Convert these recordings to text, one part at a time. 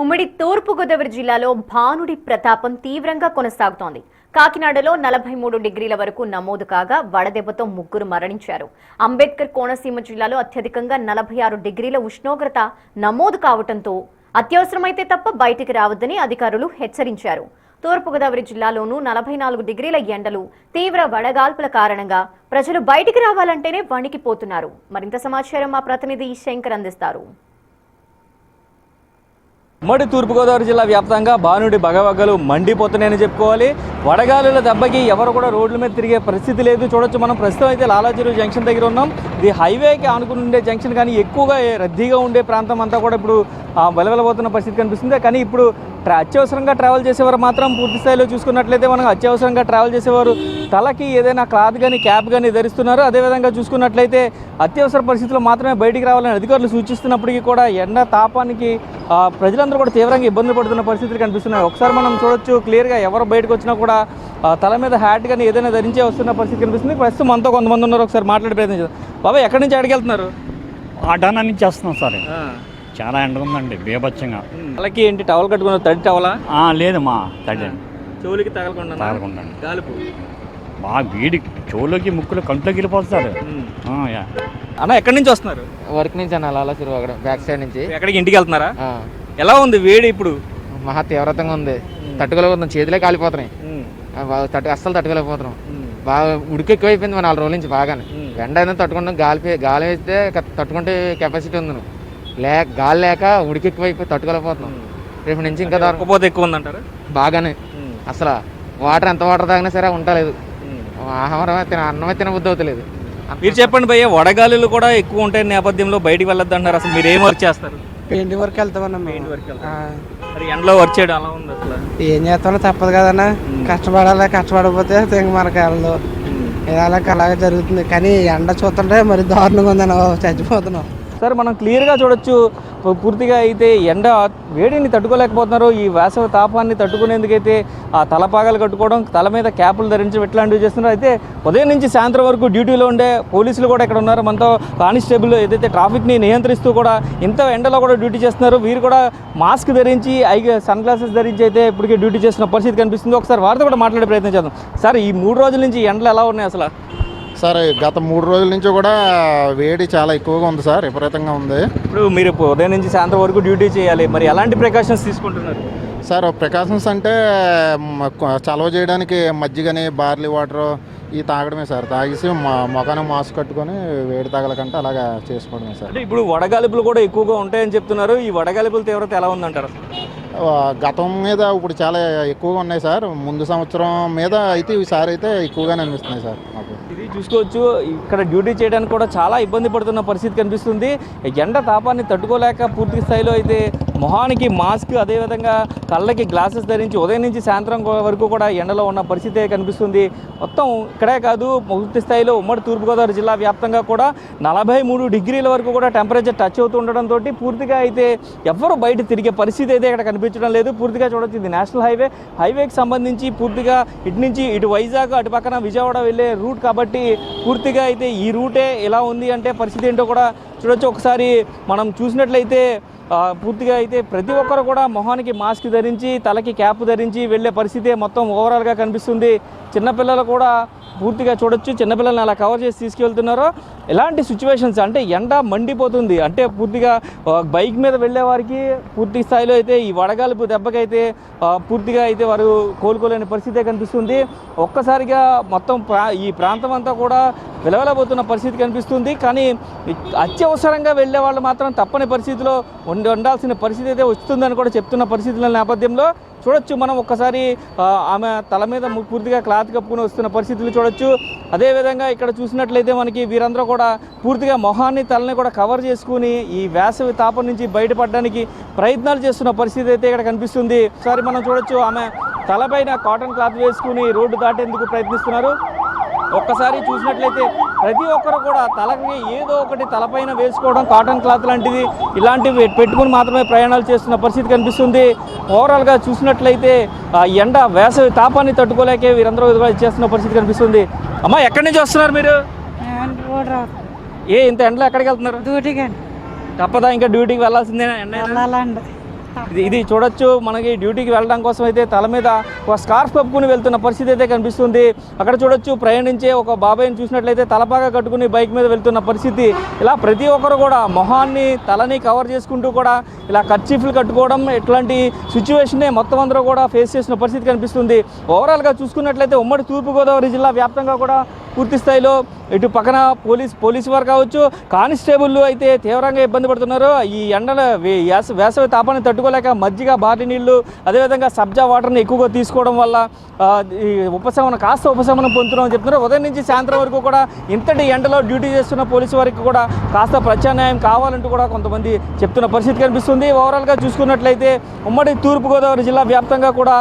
ఉమ్మడి తూర్పుగోదావరి జిల్లాలో భానుడి ప్రతాపం తీవ్రంగా కొనసాగుతోంది. కాకినాడలో 43 డిగ్రీల వరకు నమోదు కాగా వడదెబ్బతో 3 మరణించారు. అంబేద్కర్ కోనసీమ జిల్లాలో అత్యధికంగా 46 డిగ్రీల ఉష్ణోగ్రత నమోదు కావడంతో అత్యవసరమైతే తప్ప బయటికి రావద్దని అధికారులు హెచ్చరించారు. తూర్పుగోదావరి జిల్లాలోనూ 44 డిగ్రీల ఎండలు, తీవ్ర వడగాల్పుల కారణంగా ప్రజలు బయటికి రావాలంటేనే వణికిపోతున్నారు. మరింత సమాచారం మా ప్రతినిధి శంకర్ అందిస్తారు. ఉమ్మడి తూర్పుగోదావరి జిల్లా వ్యాప్తంగా భానుడి బగబగ్గలు మండిపోతున్నాయని చెప్పుకోవాలి. వడగాలుల దెబ్బకి ఎవరు కూడా రోడ్ల మీద తిరిగే పరిస్థితి లేదు. చూడొచ్చు, మనం ప్రస్తుతం అయితే లాలాచెరువు జంక్షన్ దగ్గర ఉన్నాం. ఇది హైవేకి ఆనుకుని ఉండే జంక్షన్, కానీ ఎక్కువగా రద్దీగా ఉండే ప్రాంతం అంతా కూడా ఇప్పుడు వెలవెలబోతున్న పరిస్థితి కనిపిస్తుంది. కానీ ఇప్పుడు అత్యవసరంగా ట్రావెల్ చేసేవారు మాత్రం పూర్తి స్థాయిలో చూసుకున్నట్లయితే మనం అత్యవసరంగా ట్రావెల్ చేసేవారు తలకి ఏదైనా క్లాత్ కానీ క్యాప్ కానీ ధరిస్తున్నారు. అదేవిధంగా చూసుకున్నట్లయితే అత్యవసర పరిస్థితుల్లో మాత్రమే బయటికి రావాలని అధికారులు సూచిస్తున్నప్పటికీ కూడా ఎండ తాపానికి ప్రజలందరూ కూడా తీవ్రంగా ఇబ్బందులు పడుతున్న పరిస్థితులు కనిపిస్తున్నాయి. ఒకసారి మనం చూడొచ్చు, క్లియర్గా ఎవరు బయటకు వచ్చినా కూడా తల మీద హ్యాట్ కానీ ఏదైనా ధరించే వస్తున్న పరిస్థితి కనిపిస్తుంది. ప్రస్తుతం మనతో కొంతమంది ఉన్నారు, ఒకసారి మాట్లాడే ప్రయత్నం చేద్దాం. బాబాయ్, ఎక్కడి నుంచి అడిగి వెళ్తున్నారు? ఆటానా నుంచి వస్తున్నాం సార్. చాలా ఎండ ఉందండి, బీభత్సంగా. వాళ్ళకి ఏంటి టవల్ కట్టుకున్నారు? తడి టవలా? లేదు మా తడి చెవులకి తగలకుండా గాలుపు బాగా వీడి చెవులోకి ముక్కులు కంట్లోకి వెళ్ళిపోతారు. అన్న, ఎక్కడి నుంచి వస్తున్నారు? వర్క్ నుంచి అన్న అలా తిరుగు అక్కడ బ్యాక్ సైడ్ నుంచి. ఎక్కడికి? ఇంటికి వెళ్తున్నారా? ఎలా ఉంది వేడి ఇప్పుడు? మహా తీవ్రతంగా ఉంది, తట్టుకోలేకపోతున్నాం, చేతిలే కాలిపోతున్నాయి, అస్సలు తట్టుకోలేకపోతున్నాం. బాగా ఉడికి ఎక్కువైపోయింది మన 4 రోజుల నుంచి. బాగానే ఎండ అయినా తట్టుకుంటాం, గాలి వేస్తే తట్టుకుంటే కెపాసిటీ ఉంది. గాలి లేక ఉడికి ఎక్కువైపోయి తట్టుకోలేకపోతున్నాం. రేపు నుంచి ఇంకా పోతే ఎక్కువ ఉందంటారా? బాగానే అసలు వాటర్ ఎంత వాటర్ తాగినా సరే ఉండలేదు. ఆహారం అన్నమే తినబుద్ధి అవుతలేదు. మీరు చెప్పండి భయ్య, వడగాలులు కూడా ఎక్కువ ఉంటాయి నేపథ్యంలో బయటికి వెళ్ళొద్దు అంటారు. అసలు మీరు ఏం వర్క్ చేస్తారు? పెయింట్ వర్క్ వెళ్తామన్నా. మరి ఎండలో వర్క్ చేయడం అలా ఉంది. అసలు ఏం చేస్తామో తప్పదు కదన్నా, కష్టపడాలి. కష్టపడకపోతే మనకి వెళ్ళదు. అలాగే జరుగుతుంది. కానీ ఎండ చూస్తుంటే మరి దారుణంగా ఉందన్న, చచ్చిపోతున్నాం. సరే, మనం క్లియర్గా చూడొచ్చు, పూర్తిగా అయితే ఎండ వేడిని తట్టుకోలేకపోతున్నారు. ఈ వేసవి తాపాన్ని తట్టుకునేందుకైతే ఆ తలపాగాలు కట్టుకోవడం, తల మీద క్యాపులు ధరించడం ఇట్లాంటివి చేస్తున్నారు. అయితే ఉదయం నుంచి సాయంత్రం వరకు డ్యూటీలో ఉండే పోలీసులు కూడా ఇక్కడ ఉన్నారు. మనతో కానిస్టేబుల్ ఏదైతే ట్రాఫిక్ని నియంత్రిస్తూ కూడా ఇంత ఎండలో కూడా డ్యూటీ చేస్తున్నారు. వీరు కూడా మాస్క్ ధరించి, సన్ గ్లాసెస్ ధరించి అయితే ఇప్పటికే డ్యూటీ చేస్తున్న పరిస్థితి కనిపిస్తుంది. ఒకసారి వారితో కూడా మాట్లాడే ప్రయత్నం చేద్దాం. సార్, ఈ 3 రోజుల నుంచి ఎండలు ఎలా ఉన్నాయి అసలు? సార్, గత 3 రోజుల నుంచి కూడా వేడి చాలా ఎక్కువగా ఉంది సార్, విపరీతంగా ఉంది. ఇప్పుడు మీరు ఉదయం నుంచి సాయంత్రం వరకు డ్యూటీ చేయాలి, మరి ఎలాంటి ప్రికాషన్స్ తీసుకుంటున్నారు? సార్, ప్రికాషన్స్ అంటే చలవ చేయడానికి మజ్జిగని, బార్లీ వాటర్ ఇవి తాగడమే సార్. తాగేసి మొఖానికి మాస్క్ కట్టుకొని వేడి తగలకంటే అలాగా చేసుకోవడమే సార్. అంటే ఇప్పుడు వడగాలిపులు కూడా ఎక్కువగా ఉంటాయని చెప్తున్నారు. ఈ వడగాలిపుల తీవ్రత ఎలా ఉందంటారు? గతం మీద ఇప్పుడు చాలా ఎక్కువగా ఉన్నాయి సార్. ముందు సంవత్సరం మీద అయితే ఈసారి అయితే ఎక్కువగానే అనిపిస్తున్నాయి సార్ మాకు. ఇది చూసుకోవచ్చు, ఇక్కడ డ్యూటీ చేయడానికి కూడా చాలా ఇబ్బంది పడుతున్న పరిస్థితి కనిపిస్తుంది. ఎండ తాపాన్ని తట్టుకోలేక పూర్తి స్థాయిలో అయితే మొహానికి మాస్క్, అదేవిధంగా కళ్ళకి గ్లాసెస్ ధరించి ఉదయం నుంచి సాయంత్రం వరకు కూడా ఎండలో ఉన్న పరిస్థితి కనిపిస్తుంది. మొత్తం ఇక్కడే కాదు, పూర్తి స్థాయిలో ఉమ్మడి తూర్పుగోదావరి జిల్లా వ్యాప్తంగా కూడా 43 డిగ్రీల వరకు కూడా టెంపరేచర్ టచ్ అవుతూ ఉండడంతో పూర్తిగా అయితే ఎవ్వరూ బయట తిరిగే పరిస్థితి అయితే ఇక్కడ కనిపించడం లేదు. పూర్తిగా చూడొచ్చు, ఇది నేషనల్ హైవేకి సంబంధించి పూర్తిగా ఇటు నుంచి ఇటు వైజాగ్, అటు పక్కన విజయవాడ వెళ్ళే రూట్ కాబట్టి పూర్తిగా అయితే ఈ రూటే ఎలా ఉంది అంటే పరిస్థితి ఏంటో కూడా చూడొచ్చు. ఒకసారి మనం చూసినట్లయితే పూర్తిగా అయితే ప్రతి ఒక్కరు కూడా మొహానికి మాస్క్ ధరించి, తలకి క్యాప్ ధరించి వెళ్ళే పరిస్థితి మొత్తం ఓవరాల్గా కనిపిస్తుంది. చిన్నపిల్లలు కూడా పూర్తిగా చూడొచ్చు, చిన్నపిల్లల్ని అలా కవర్ చేసి తీసుకెళ్తున్నారు. ఎలాంటి సిచ్యువేషన్స్ అంటే ఎండ మండిపోతుంది. అంటే పూర్తిగా బైక్ మీద వెళ్ళే వారికి పూర్తి స్థాయిలో అయితే ఈ వడగాలుపు దెబ్బకైతే పూర్తిగా అయితే వారు కోలుకోలేని పరిస్థితే కనిపిస్తుంది. ఒక్కసారిగా మొత్తం ఈ ప్రాంతం అంతా కూడా వెలవెలబోతున్న పరిస్థితి కనిపిస్తుంది. కానీ అత్యవసరంగా వెళ్ళే వాళ్ళు మాత్రం తప్పని పరిస్థితిలో ఉండాల్సిన పరిస్థితి అయితే వస్తుందని కూడా చెప్తున్న పరిస్థితుల నేపథ్యంలో చూడొచ్చు, మనం ఒక్కసారి ఆమె తల మీద పూర్తిగా క్లాత్ కప్పుకుని వస్తున్న పరిస్థితులు చూడొచ్చు. అదేవిధంగా ఇక్కడ చూసినట్లయితే మనకి వీరందరూ కూడా పూర్తిగా మొహాన్ని, తలని కూడా కవర్ చేసుకుని ఈ వేసవి తాపం నుంచి బయటపడడానికి ప్రయత్నాలు చేస్తున్న పరిస్థితి అయితే ఇక్కడ కనిపిస్తుంది. ఒకసారి మనం చూడొచ్చు, ఆమె తలపైన కాటన్ క్లాత్ వేసుకుని రోడ్డు దాటేందుకు ప్రయత్నిస్తున్నారు. ఒక్కసారి చూసినట్లయితే ప్రతి ఒక్కరు కూడా తలకి ఏదో ఒకటి తలపైన వేసుకోవడం, కాటన్ క్లాత్ లాంటిది ఇలాంటివి పెట్టుకుని మాత్రమే ప్రయాణాలు చేస్తున్న పరిస్థితి కనిపిస్తుంది. ఓవరాల్గా చూసినట్లయితే ఎండ వేసవి తాపాన్ని తట్టుకోలేకే వీరందరూ చేస్తున్న పరిస్థితి కనిపిస్తుంది. అమ్మా, ఎక్కడి నుంచి వస్తున్నారు మీరు? ఇంత ఎండలో ఎక్కడికి వెళ్తున్నారు? డ్యూటీకి. తప్పదా ఇంకా డ్యూటీకి వెళ్ళాల్సిందేనా? ఇది చూడొచ్చు, మనకి డ్యూటీకి వెళ్ళడం కోసం అయితే తల మీద ఒక స్కార్ఫ్ కప్పుకుని వెళ్తున్న పరిస్థితి అయితే కనిపిస్తుంది. అక్కడ చూడొచ్చు, ప్రయాణించే ఒక బాబాయ్ని చూసినట్లయితే తలపాగా కట్టుకుని బైక్ మీద వెళ్తున్న పరిస్థితి. ఇలా ప్రతి ఒక్కరు కూడా మొహాన్ని తలని కవర్ చేసుకుంటూ కూడా ఇలా కర్చీఫ్లు కట్టుకోవడం, ఇట్లాంటి సిచ్యువేషన్నే మొత్తం అందరూ కూడా ఫేస్ చేసిన పరిస్థితి కనిపిస్తుంది. ఓవరాల్గా చూసుకున్నట్లయితే ఉమ్మడి తూర్పుగోదావరి జిల్లా వ్యాప్తంగా కూడా పూర్తి స్థాయిలో ఇటు పక్కన పోలీసు వారు కావచ్చు, కానిస్టేబుల్ అయితే తీవ్రంగా ఇబ్బంది పడుతున్నారు. ఈ ఎండల వేసవి తాపాన్ని తట్టుకోలేక మజ్జిగ, బార్లీ నీళ్లు, అదేవిధంగా సబ్జా వాటర్ని ఎక్కువగా తీసుకోవడం వల్ల ఈ కాస్త ఉపశమనం పొందుతున్నాం అని చెప్తున్నారు. ఉదయం నుంచి సాయంత్రం వరకు కూడా ఇంతటి ఎండలో డ్యూటీ చేస్తున్న పోలీసు వారికి కూడా కాస్త ప్రత్యామ్నాయం కావాలంటూ కూడా కొంతమంది చెప్తున్న పరిస్థితి కనిపిస్తుంది. ఓవరాల్గా చూసుకున్నట్లయితే ఉమ్మడి తూర్పుగోదావరి జిల్లా వ్యాప్తంగా కూడా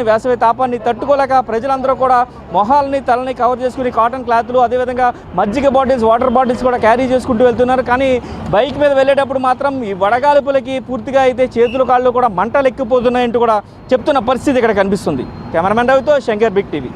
వేసవి తాపాన్ని తట్టుకోలేక ప్రజలందరూ కూడా మొహాలని, తలని కవర్ చేసుకుని కాటన్ క్లాత్లు, అదేవిధంగా మజ్జిగ బాటిల్స్, వాటర్ బాటిల్స్ కూడా క్యారీ చేసుకుంటూ వెళ్తున్నారు. కానీ బైక్ మీద వెళ్ళేటప్పుడు మాత్రం ఈ వడగాలుపులకి పూర్తిగా అయితే చేతులు, కాళ్ళు కూడా మంటలు ఎక్కిపోతున్నాయంటూ కూడా చెప్తున్న పరిస్థితి ఇక్కడ కనిపిస్తుంది. కెమెరామెన్ రవితో శంకర్, బిగ్ టీవీ.